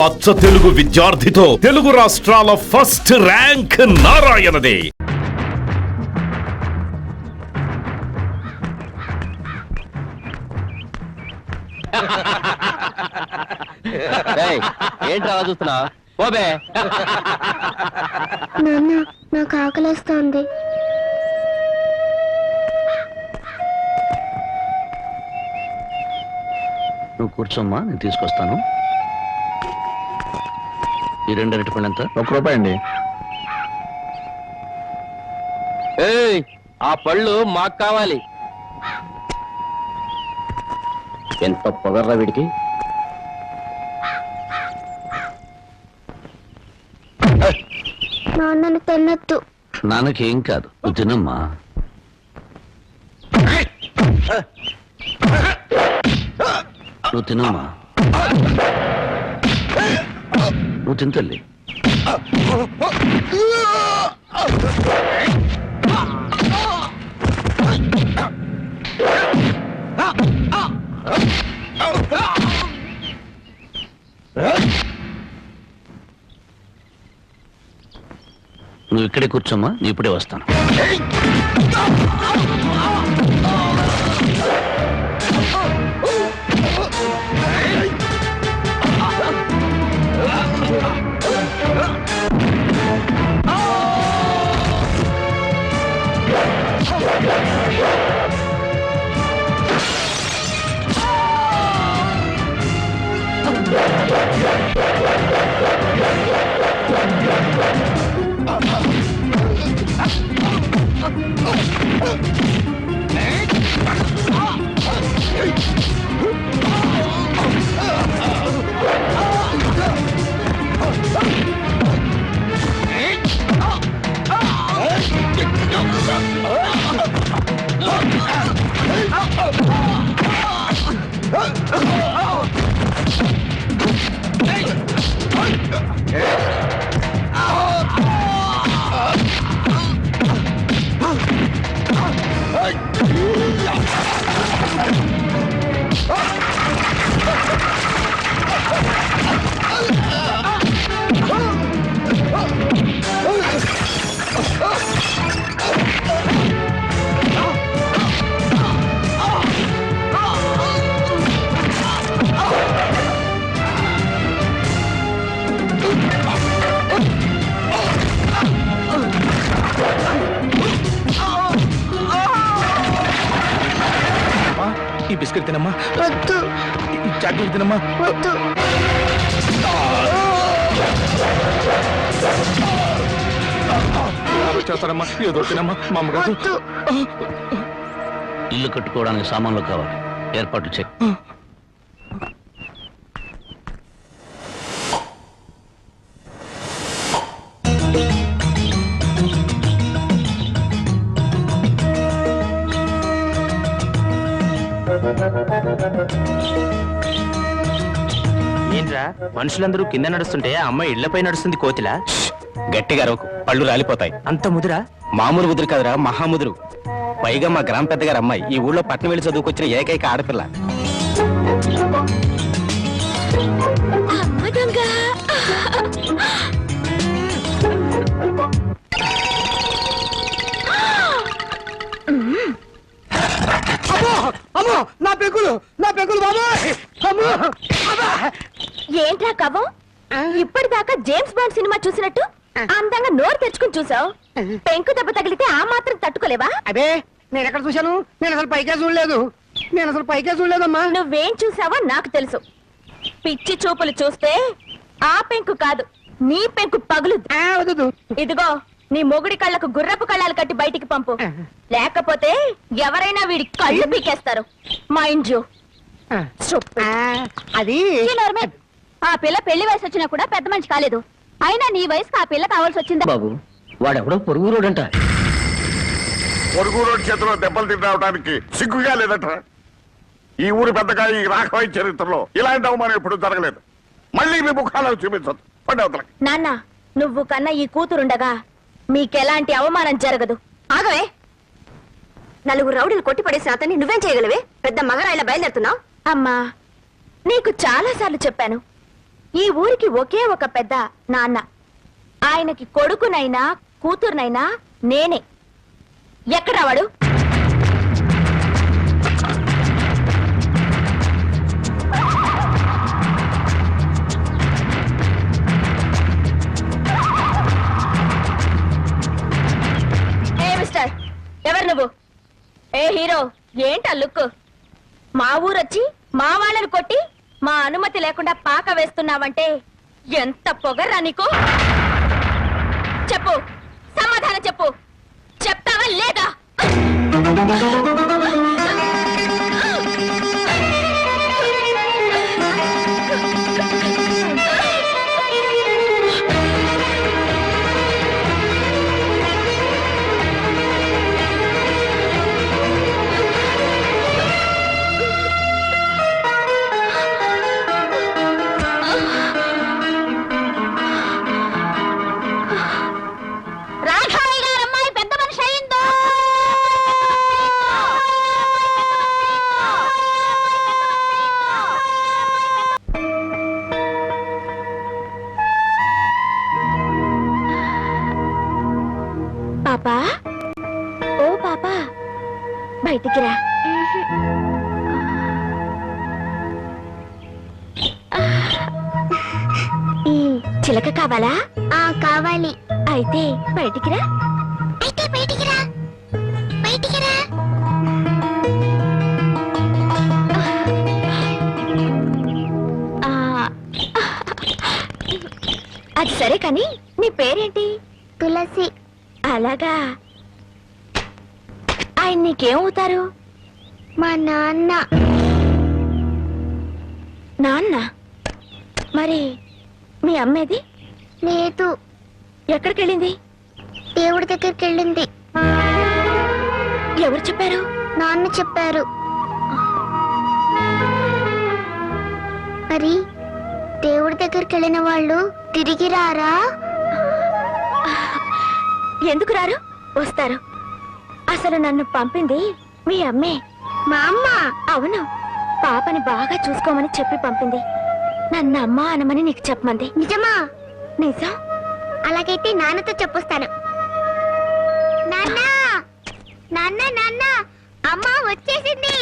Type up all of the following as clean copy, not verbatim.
అచ్చ తెలుగు విద్యార్థితో తెలుగు రాష్ట్రాల first rank నారాయణదే. ఏంట్రా చూస్తున్నా పోబే. నాన్న నాకు ఆకలిస్తోంది. నువ్వు కూర్చోమ్మా, నేను తీసుకొస్తాను. ఈ 2 అరటిపండు ఎంత? ₹1 అండి. ఏయ్, ఆ పళ్ళు మాకు కావాలి. ఎంత పొగర్రా వీడికి. నాన్నని తిన్నట్టు. నాన్నకేం కాదు, నువ్వు తినమ్మా. నువ్వు తినమ్మా, నువ్వు తింతల్లి. నువ్వు ఇక్కడే కూర్చోమ్మా, నీ ఇప్పుడే వస్తాను. ఈ బిస్కెట్ తినమ్మా. వద్దు. ఈ చాక్లెట్ తినమ్మా. వద్దు. చేస్తారమ్మా, ఏదో తినమ్మా. మా అమ్మగారు వద్దు. ఇల్లు కట్టుకోవడానికి సామాన్లు కావాలి, ఏర్పాట్లు చెక్. ఏంట్రా మనుషులందరూ కింద నడుస్తుంటే ఆ అమ్మాయి ఇళ్లపై నడుస్తుంది కోతిలా? గట్టిగా అరవకు, పళ్ళు రాలిపోతాయి. అంత ముదురా? మామూలు ముదురు కదరా, మహాముదురు. పైగా మా గ్రామ పెద్దగారు అమ్మాయి, ఈ ఊళ్ళో పట్నం వెళ్ళి చదువుకొచ్చిన ఏకైక ఆడపిల్ల. నా పెగులు బాబాయ్. ఏంట్రా కవ్వం? ఇప్పటిదాకా జేమ్స్ బాండ్ సినిమా చూసినట్టు అందంగా నోరు తెచ్చుకుని చూసావు. పెంకు దెబ్బ తగిలితే ఆ మాత్రం తట్టుకోలేవా? అదే నేను ఎక్కడ చూశాను? నేను అసలు పైకే చూడలేదమ్మా. నువ్వేం చూసావో నాకు తెలుసు. పిచ్చి చూపులు చూస్తే ఆ పెంకు కాదు, నీ పెంకు పగులు. ఇదిగో నీ మొగుడి కళ్ళకు గుర్రపు కళ్ళాలు కట్టి బయటికి పంపు, లేకపోతే ఎవరైనా వీడి కళ్ళు పీకేస్తారు. Mind you. అది ఆ పిల్ల పెళ్లి వయసు వచ్చినా కూడా పెద్ద మనిషి కాలేదు. అయినా నీ వయసుకు ఆ పిల్ల కావాల్సి వచ్చిందా? బాబు, వాడెవడో పొరుగు రోడంట. పొరుగు రోడ్ చేతిలో దెబ్బలు తినడానికి సిగ్గుగా లేదట. ఈ ఊరి పెద్దగా ఈ రాఘవయ్య చరిత్రలో ఇలాంటి అవమానం ఎప్పుడు జరగలేదు. మళ్ళీ మీ ముఖాలను చూపించదు. పండవతలకి నాన్న, నువ్వు కన్నా ఈ కూతురుండగా మీకెలాంటి అవమానం జరగదు. ఆగవే. నలుగురు రౌడీలు కొట్టిపడేసిన అతన్ని నువ్వేం చేయగలవే? పెద్ద మగరాయిలా బయలుదేరుతున్నావు. అమ్మా, నీకు చాలా సార్లు చెప్పాను, ఈ ఊరికి ఒకే ఒక పెద్ద నాన్న. ఆయనకి కొడుకునైనా కూతురునైనా నేనే. ఎక్కడా వాడు? ఏ మిస్టర్, ఎవరు నువ్వు? ఏ హీరో, ఏంటా లుక్? మా ఊరొచ్చి మా వాళ్ళని కొట్టి మా అనుమతి లేకుండా పాక వేస్తున్నావంటే ఎంత పొగర్రా నీకు? చెప్పు, సమాధానం చెప్పు. చెప్తావా లేదా? రాఘవయ్య గారి అమ్మాయి పెద్ద మనిషి అయిందో. పాపా, ఓ పాపా, బయటికి రా. ఈ చిలక కావాలా? కావాలి. అయితే బయటికి రా. అయితే బయటికి రా. బయటికి రా. అది సరే కాని నీ పేరేంటి? తులసి. అలాగా. ఆయన నీకేమవుతారు? మా నాన్న. నాన్న? మరి మీ అమ్మేది? లేదు. ఎక్కడికి వెళ్ళింది? దేవుడి దగ్గరికి వెళ్ళింది. ఎవరు చెప్పారు? నాన్న చెప్పారు. మరి దేవుడి దగ్గరికి వెళ్ళిన వాళ్ళు తిరిగి రారా? ఎందుకు రారు? వస్తారు. అసలు నన్ను పంపింది మీ అమ్మే. మా అమ్మ? అవును. పాపని బాగా చూసుకోమని చెప్పి పంపింది. నన్ను అమ్మ అనమని నీకు చెప్పమంది. నిజమా? నిజం. అలాగైతే నాన్నతో చెప్పొస్తాను. నాన్న, నాన్న, నాన్న, అమ్మ వచ్చేసింది.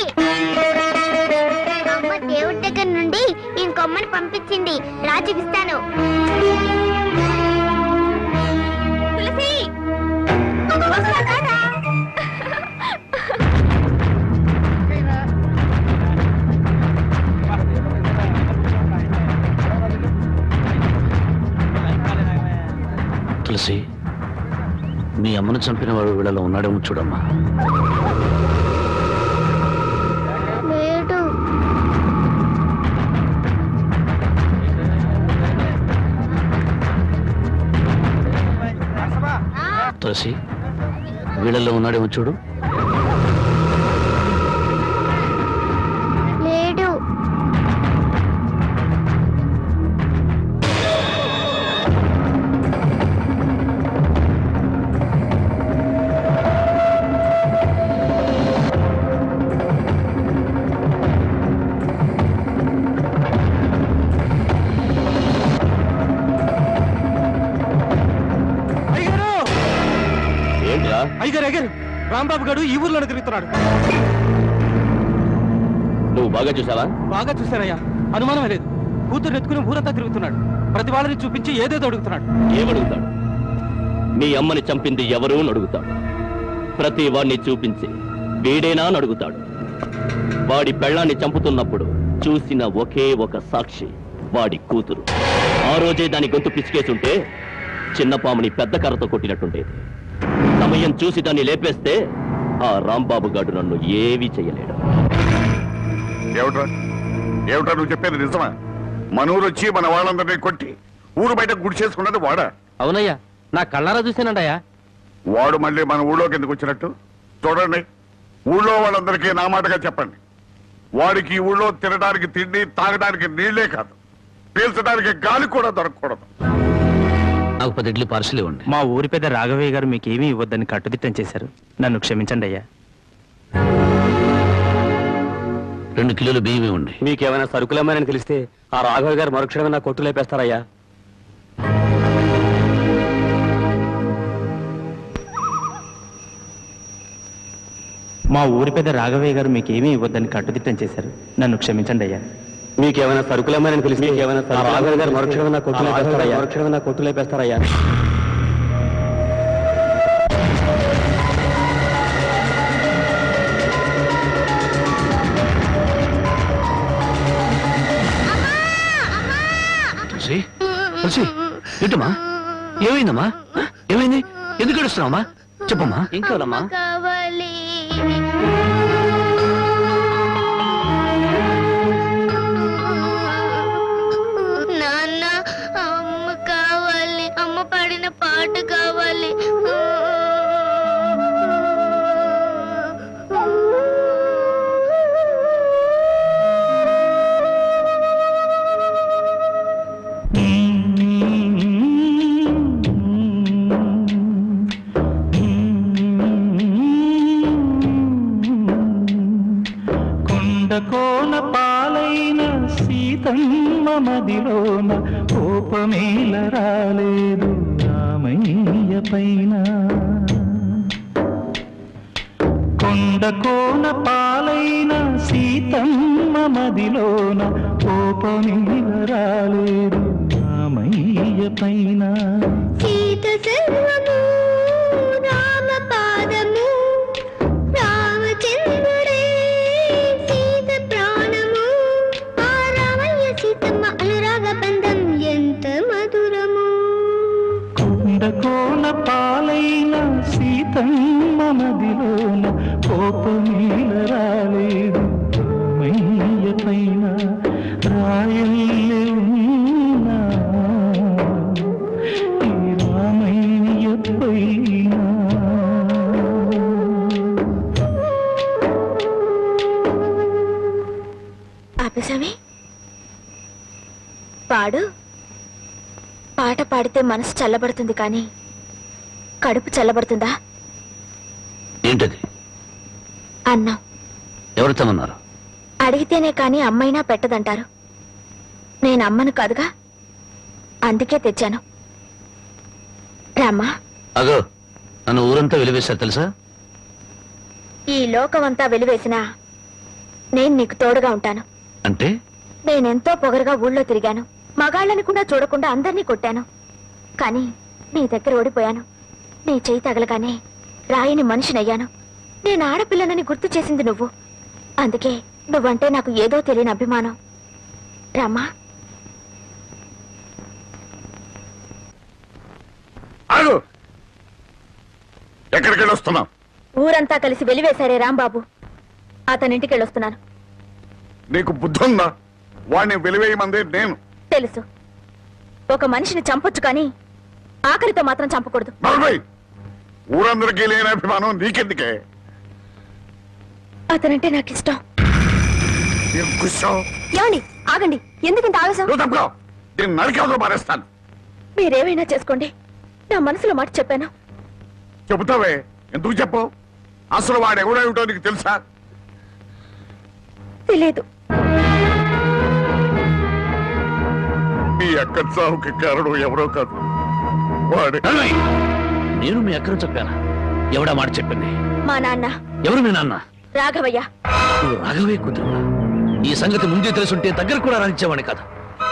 అమ్మ దేవుడి దగ్గర నుండి ఇంకొమ్మని పంపించింది. రాజుకిస్తాను. తులసి, వస్తానా? తులసి, మీ అమ్మను చంపిన వాడు వీళ్ళలో ఉన్నాడేమో చూడమ్మా. లేడు. తులసి, వీళ్ళలో ఉన్నాడేమో చూడు. లేడు. అయ్యగారు, రాంబాబు గారు ఈ ఊర్లోనే తిరుగుతున్నాడు. నువ్వు బాగా చూసావా? బాగా చూశానయ్యా, అనుమానమే లేదు. కూతురు ఎత్తుకుని ఊరంతా తిరుగుతున్నాడు. ప్రతి వాళ్ళని చూపించి ఏదేదో అడుగుతున్నాడు. ఏమడుగుతాడు? మీ అమ్మని చంపింది ఎవరు అని అడుగుతాడు. ప్రతి వాడిని చూపించి వీడేనా అని అడుగుతాడు. వాడి పెళ్ళాన్ని చంపుతున్నప్పుడు చూసిన ఒకే ఒక సాక్షి వాడి కూతురు. ఆ రోజే దాని గొంతు పిసికేసుంటే చిన్న పాముని పెద్ద కర్రతో కొట్టినట్టుండేది. సమయం చూసి దాన్ని లేపేస్తే ఆ రాంబాబు గారు నన్ను ఏమీ చెయ్యలేడు. ఏమిట్రా ఏమిట్రా నువ్వు చెప్పేది నిజమా? మన ఊరు వచ్చి మన వాళ్ళందరినీ కొట్టి ఊరు బయట గుడి చేసుకున్నది వాడా? అవునయ్యా, నా కళ్ళారా చూసానండయ్యా. వాడు మళ్ళీ మన ఊళ్ళోకి ఎందుకు వచ్చినట్టు? చూడండి, ఊళ్ళో వాళ్ళందరికీ నా మాటగా చెప్పండి. వాడికి ఈ ఊళ్ళో తినడానికి తిండి, తాగడానికి నీళ్లే కాదు, పీల్చడానికి గాలి కూడా దొరకకూడదు. నాకు 10 ఇడ్లీ పార్సల్ ఇవ్వండి. మా ఊరి పెద్ద రాఘవయ్య గారు మీకేమీ ఇవ్వద్దని కట్టుదిట్టం చేశారు. నన్ను క్షమించండి అయ్యా. 2 కిలోలు బియ్యం ఇవ్వండి. మీకేమైనా సరుకులమ్మని తెలిస్తే ఆ రాఘవ గారు మరుక్షణమే నా కొట్టు లేపేస్తారయ్యా. మా ఊరి పెద్ద రాఘవయ్య గారు మీకేమీ ఇవ్వద్దని కట్టుదిట్టం చేశారు. నన్ను క్షమించండి అయ్యా. మీకేమైనా సరుకులమ్మని తెలిస్తే ఆ రాఘవ గారు మరుక్షణమే నా కొట్టు లేపేస్తారయ్యా. ఏంటమ్మా, ఏమైందమ్మా? ఏమైంది? ఎందుకు ఏడుస్తున్నావమ్మా? చెప్పమ్మా. ఏం కావాలమ్మా? కావాలి. నాన్న, అమ్మ కావాలి. అమ్మ పాడిన పాట కావాలి. కోన పాలైన సీతమ్మ మదిలోన కోపమేల రాలేదు రామయ్య పైన. కొండకోన పాలైన సీతమ్మ మదిలోన కోపమేల రాలేదు రామయ్య పైన. సీత సర్వము రామ పాదము, రామచంద్రుడే సీత ప్రాణము. ఆ రామయ్య సీతమ్మ అనురాగ బంధం ఎంత మధురము. కొండకోన పాలైన సీతమ్మ మదిలోన కోపమేల రాలేదు రామయ్య పైన. రాయల్లే ఉన్నా ఈ రామయ్య పైన. ఆపేశామే? పాడు. పాట పాడితే మనసు చల్లబడుతుంది కానీ కడుపు చల్లబడుతుందా? ఏంటది? అన్నం. ఎవరితోమన్నారు? అడిగితేనే కాని అమ్మైనా పెట్టదంటారు. నేను అమ్మను కాదుగా, అందుకే తెచ్చాను. రామ్మా. అగో, నన్ను ఊరంతా వెలివేశారు తెలుసా? ఈ లోకమంతా వెలివేసినా నేను నీకు తోడుగా ఉంటాను. అంటే? నేనెంతో పొగరుగా ఊళ్ళో తిరిగాను. మగాళ్ళని కూడా చూడకుండా అందరినీ కొట్టాను. కానీ నీ దగ్గర ఓడిపోయాను. నీ చేయి తగలగానే రాయిని మనిషినయ్యాను. నేను ఆడపిల్లనని గుర్తు చేసింది నువ్వు. అందుకే నువ్వంటే నాకు ఏదో తెలియని అభిమానం. రామ్మా. ఆగు. ఎక్కడికి వెళ్ళొస్తున్నావు? ఊరంతా కలిసి వెలివేశారే రాంబాబు, అతనింటికి వెళ్ళొస్తున్నాను. నీకు బుద్ధి ఉందా? వాడిని వెలివేయమంది నేను. తెలుసు. ఒక మనిషిని చంపొచ్చు కానీ ఆఖరితో మాత్రం చంపకూడదు. నలభై ఊరందరికీ లేని అభిమానం నీకెందుకే? అతనంటే నాకు ఇష్టం. ఏం కూర్చోవు? ఏమండి, ఆగండి. ఎందుకింత ఆవేశం? నువ్వు తప్పుకో. నేను నరికేవతో మారేస్తాను. మీరేమైనా చేసుకోండి, నా మనసులో మాట చెప్పాను. చెబుతావే, ఎందుకు చెప్పు? అసలు వాడు ఎవడేమిటో నీకు తెలుసా? తెలియదు. మీ అక్క చావుకి కారణం ఎవరో కాదు, వాడే. నేను మీ అక్కను చెప్పానా? ఎవడా మాట చెప్పింది? మా నాన్న. ఎవరు మీ నాన్న? రాఘవయ్య. నువ్వు రాఘవయ్య కూతురు. ఈ సంగతి ముందే తెలుసుంటే దగ్గర కూడా రానిచ్చేవాడి కాదు,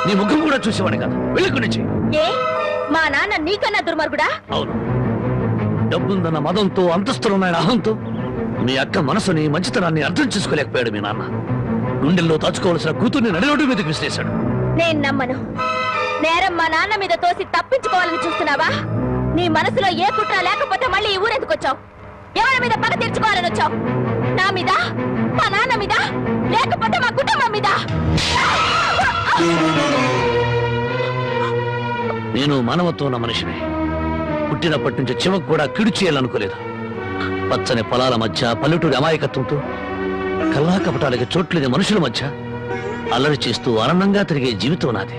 నీ ముఖం కూడా చూసేవాడి కాదు. వెళ్ళి నుంచి. ఏ మా నాన్న నీకన్నా దుర్మార్గుడా? అవును. డబ్బుందన్న మదంతో, అంతస్తులున్నాయన అహంతో మీ అక్క మనసుని, మంచితనాన్ని అర్థం చేసుకోలేకపోయాడు మీ నాన్న. గుండెల్లో దాచుకోవాల్సిన కూతుర్ని నడిరోడ్డు మీదకి విసిరేశాడు. నేను నమ్మను. నేరం మా నాన్న మీద తోసి తప్పించుకోవాలని చూస్తున్నావా? నీ మనసులో ఏ కుట్ర లేకపోతే మళ్ళీ ఈ ఊరెందుకు వచ్చావు? ఎవరి మీద పగ తీర్చుకోవాలని వచ్చావు? నా మీద, మా నాన్న మీద, లేకపోతే మా కుటుంబం మీద? నేను మానవత్వం ఉన్న మనిషిని. పుట్టినప్పటి నుంచి చివకు కూడా కిడు చేయాలనుకోలేదు. పచ్చని పొలాల మధ్య, పల్లెటూరి అమాయకత్వంతో, కల్లా కపటాలకి చోట్లేని మనుషుల మధ్య అల్లరి చేస్తూ ఆనందంగా తిరిగే జీవితం నాది.